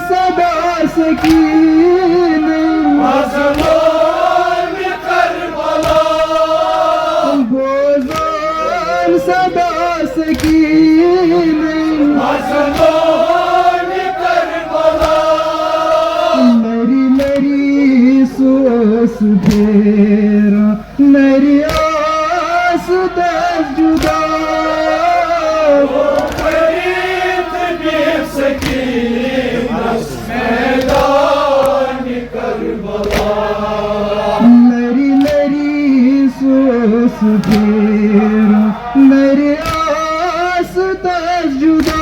सदा सकीने मज़लूम करबला बोझान सदा सकीने मज़लूम करबला मेरी मेरी सोच फेरा मेरी आस दस जुदा खरीद भी सकीनस मैदान करबला मेरी मेरी सोच फेरा मेरी आस दस जुदा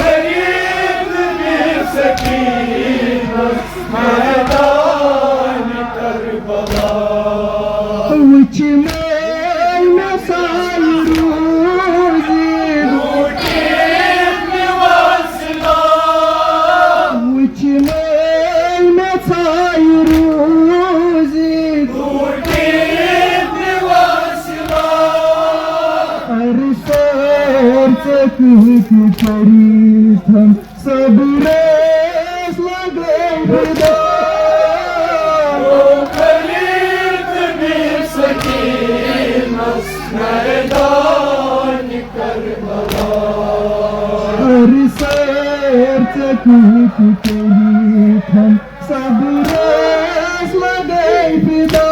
खरीद भी सकीनस मैदान Karbala which made me which made me सब रेस लगे खुदा खरीद भी सकीनस मैदान करबला हर सैर तक सब रेस लगे फिदा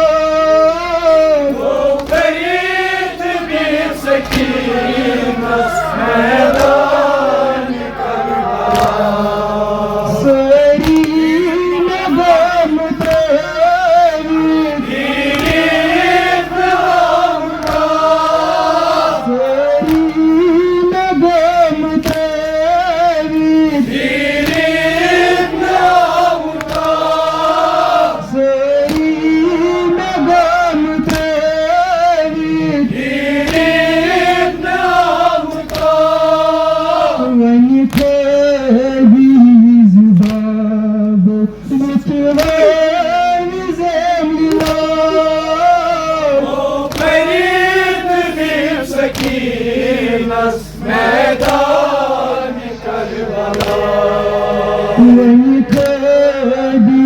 खरीद भी सकीनस मैदान करबला सरी में गम तेरी दीद हमका सरी में गम तेरी दीद हमका सरी में गम तेरी दीद हमका when you can't be Zimbabwe with your love is only love खरीद भी सकीनस मैदान Karbala when you can't be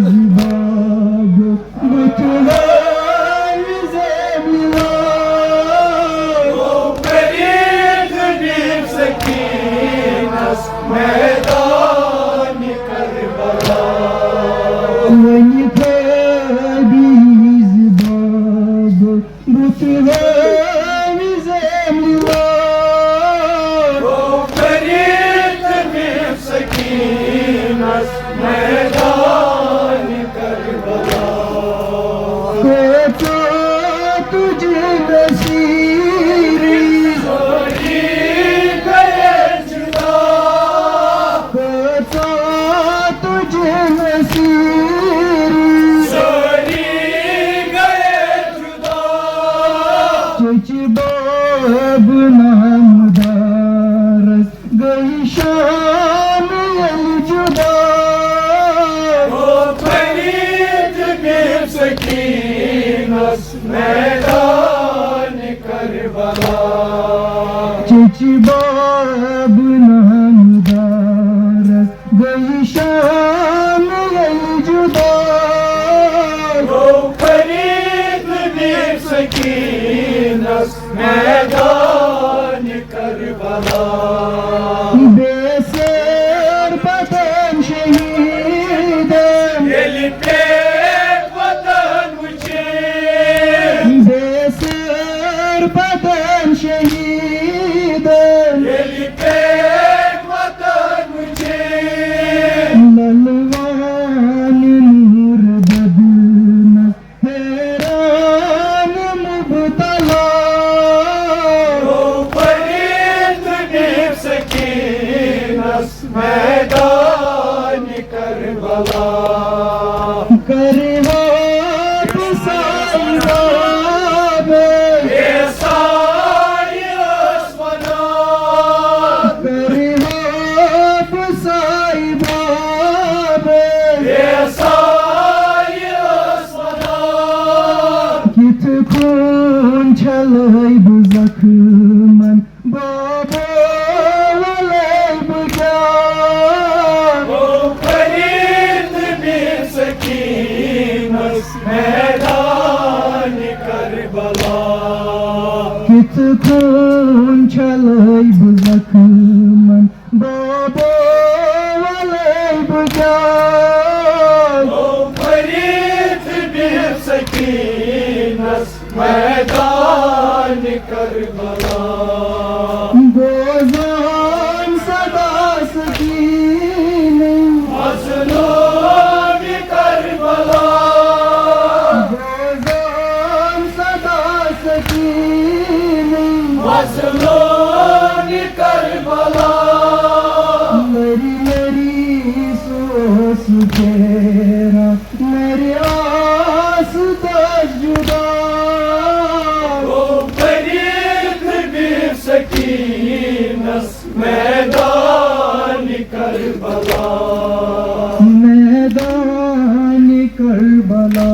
Zimbabwe with your love is only love खरीद भी सकीनस मैदान Karbala when you can't be Zimbabwe with your love is only love खरीद भी सकीनस मैदान Karbala तो तुझे नसीरी छोड़ी गए जुदा तो तुझे नसीरी छोड़ी गए जुदा तुझ बाब नामदारस गई शाम अल जुदा खरीद भी सकीनस मैदान करबला तुझ बाब नामदारस गई शाम अल जुदा खरीद भी सकीनस मैदान करबला बेसर बदन शहीद दिल पे वतन मुझे बेसर बदन शहीद दिल पे वतन मुझे ललवान नूर बदन हैरान मुबतला खरीद भी सकीनस मैदान करबला करवाट साईं ये साई आसमां करवाट साईं ये साई आसमां कित खून छलई जख्मन बाबा वलै बुझा खून छलई बुजखमन बाबो वलई बुजान ओ फरीद बिन सकीनस मैदान करबला बोजान सदा सकीन मज़लूम करबला बोजान सदा सकीन मज़लूम करबला मेरी मेरी सोच तेरा मेरी आस जुदा ओ फरीद बिन सकीनस मैदान करबला मैदान करबला।